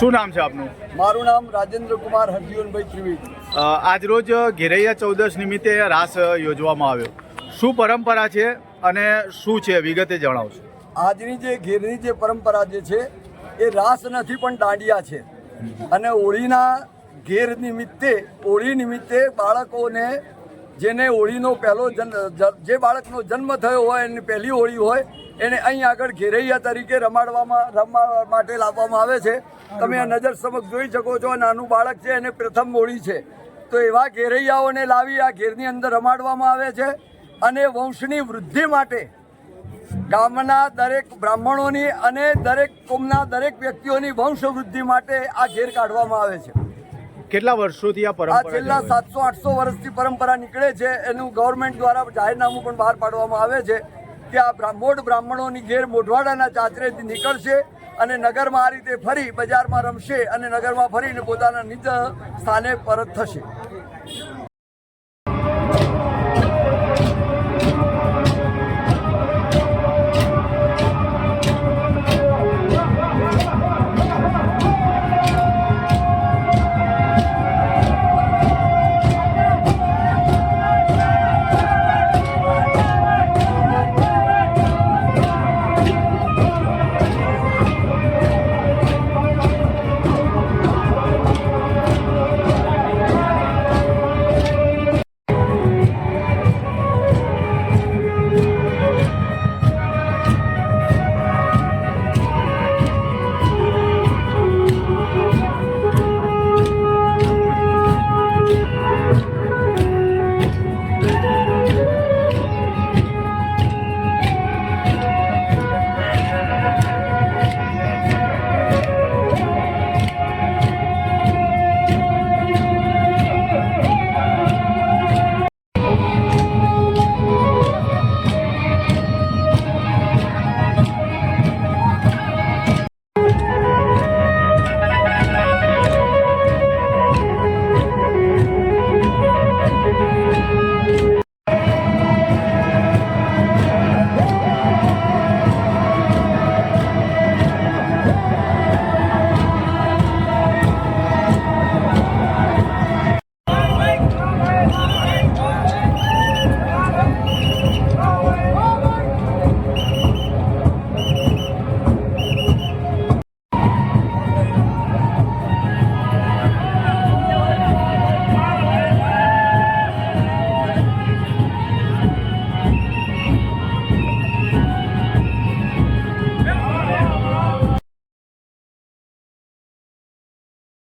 શું નામ છે આપનું? મારું નામ રાજેન્દ્ર કુમાર હરજીવનભાઈ ત્રિવેદી. આજરોજ ઘેરૈયા ચૌદશ નિમિત્તે રાસ યોજવામાં આવ્યો. શું પરંપરા છે અને શું છે વિગતે જણાવશો? આજની જે ઘેરની જે પરંપરા જે છે એ રાસ નથી પણ દાંડિયા છે. અને હોળીના ઘેર નિમિત્તે હોળી નિમિત્તે બાળકોને જેને હોળીનો પહેલો જે બાળકનો જન્મ થયો હોય એની પહેલી હોળી હોય એને અહીં આગળ ઘેરૈયા તરીકે રમવા માટે લાવવામાં આવે છે. તમે આ નજર સમક્ષ જોઈ શકો છો, નાનું બાળક છે એને પ્રથમ હોળી છે. તો એવા ઘેરૈયાઓને લાવી આ ઘેરની અંદર રમાડવામાં આવે છે અને વંશની વૃદ્ધિ માટે ગામના દરેક બ્રાહ્મણોની અને દરેક કોમના દરેક વ્યક્તિઓની વંશ વૃદ્ધિ માટે આ ઘેર કાઢવામાં આવે છે. કેટલા વર્ષોથી આ આ પરંપરા છેલ્લા 700-800 વર્ષથી પરંપરા નીકળે છે. એનું ગવર્મેન્ટ દ્વારા જાહેરનામું પણ બહાર પાડવામાં આવે છે કે આ મોઢ બ્રાહ્મણોની ઘેર મોઢવાડાના ચાચરેથી નીકળશે અને નગરમાં આ રીતે ફરી બજારમાં રમશે અને નગરમાં ફરીને પોતાના નિજ સ્થાને પરત થશે.